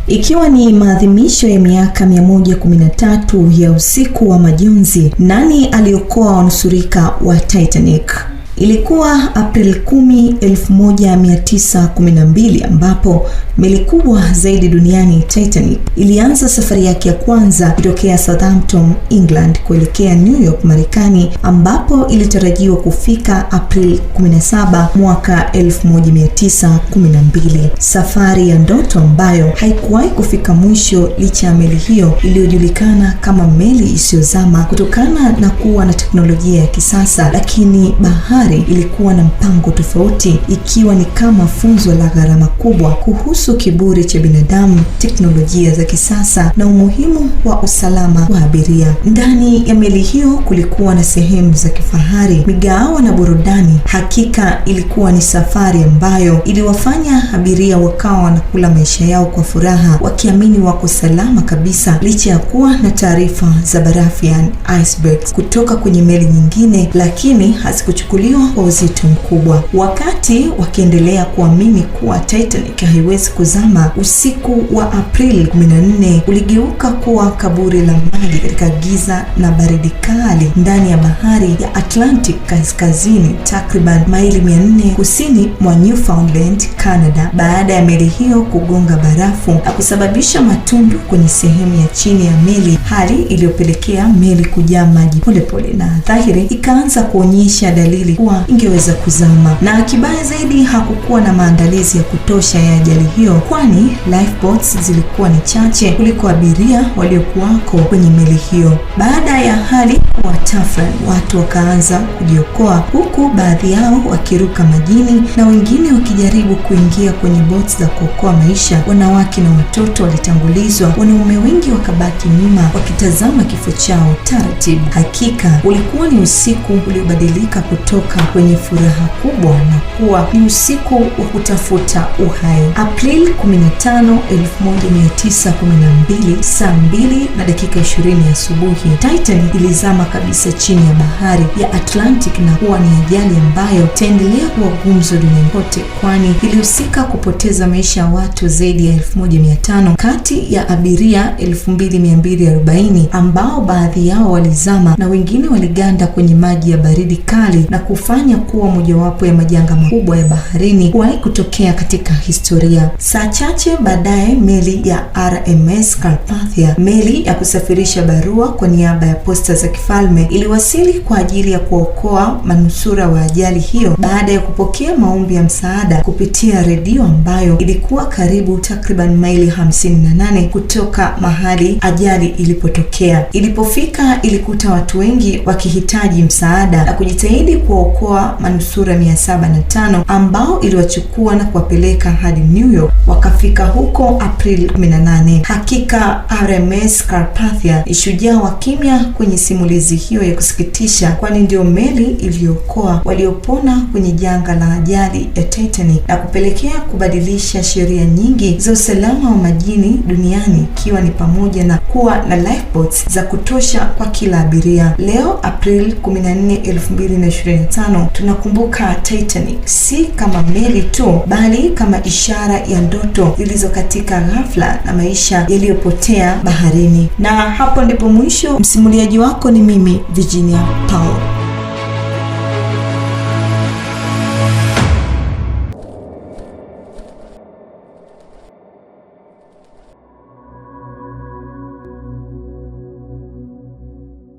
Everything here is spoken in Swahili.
Ikiwa ni maadhimisho ya miaka 113 ya usiku wa majonzi, nani aliokoa wanusurika wa Titanic? Ilikuwa April 10, 1912 ambapo meli kubwa zaidi duniani Titanic ilianza safari yake ya kwanza kutokea Southampton, England kuelekea New York, Marekani, ambapo ilitarajiwa kufika April 17 mwaka 1912. Safari ya ndoto ambayo haikuwahi kufika mwisho licha ya meli hiyo iliyojulikana kama meli isiyozama kutokana na kuwa na teknolojia ya kisasa, lakini bahari ilikuwa na mpango tofauti, ikiwa ni kama funzo la gharama kubwa kuhusu kiburi cha binadamu, teknolojia za kisasa na umuhimu wa usalama wa abiria. Ndani ya meli hiyo kulikuwa na sehemu za kifahari, migahawa na burudani. Hakika ilikuwa ni safari ambayo iliwafanya abiria wakawa wanakula maisha yao kwa furaha, wakiamini wako salama kabisa licha ya kuwa na taarifa za barafu ya icebergs kutoka kwenye meli nyingine, lakini hazikuchukuliwa kwa uzito mkubwa. Wakati wakiendelea kuamini kuwa Titanic haiwezi kuzama, usiku wa April 14 uligeuka kuwa kaburi la maji katika giza na baridi kali ndani ya bahari ya Atlantic kaskazini, takriban maili 400 kusini mwa Newfoundland, Canada, baada ya meli hiyo kugonga barafu na kusababisha matundu kwenye sehemu ya chini ya meli, hali iliyopelekea meli kujaa maji polepole na dhahiri ikaanza kuonyesha dalili kuwa ingeweza kuzama. Na kibaya zaidi, hakukuwa na maandalizi ya kutosha ya ajali hiyo, kwani lifeboats zilikuwa ni chache kuliko abiria waliokuwako kwenye meli hiyo. Baada ya hali kuwa tafrani, watu wakaanza kujiokoa, huku baadhi yao wakiruka majini na wengine wakijaribu kuingia kwenye boats za kuokoa maisha. Wanawake na watoto walitangulizwa, wanaume wengi wakabaki nyuma wakitazama kifo chao taratibu. Hakika ulikuwa ni usiku uliobadilika kutoka kwenye furaha kubwa na kuwa ni usiku wa kutafuta uhai. April 15, 1912, saa 2:20 asubuhi, Titanic ilizama kabisa chini ya bahari ya Atlantic na kuwa ni ajali ambayo itaendelea kuwa gumzo duniani kote, kwani ilihusika kupoteza maisha ya watu zaidi ya 1500 kati ya abiria 2240 ambao baadhi yao walizama na wengine waliganda kwenye maji ya baridi kali na kufanya kuwa mojawapo ya majanga makubwa ya baharini kuwahi kutokea katika historia. Saa chache baadaye, meli ya RMS Carpathia, meli ya kusafirisha barua kwa niaba ya posta za kifalme, iliwasili kwa ajili ya kuokoa manusura wa ajali hiyo baada ya kupokea maombi ya msaada kupitia redio ambayo ilikuwa karibu takriban maili 58 kutoka mahali ajali ilipotokea. Ilipofika, ilikuta watu wengi wakihitaji msaada na kujitahidi kuokoa manusura 705 ambao iliwachukua na kuwapeleka hadi New York. Wakafika huko April 18. Hakika RMS Carpathia ni shujaa wa kimya kwenye simulizi hiyo ya kusikitisha, kwani ndio meli iliyookoa waliopona kwenye janga la ajali ya Titanic na kupelekea kubadilisha sheria nyingi za usalama wa majini duniani, ikiwa ni pamoja na kuwa na lifeboats za kutosha kwa kila abiria. Leo April 14, 2025 tunakumbuka Titanic si kama meli tu, bali kama ishara ya ndoto zilizokatika ghafla na maisha yaliyopotea baharini. Na hapo ndipo mwisho. Msimuliaji wako ni mimi, Virginia Paul.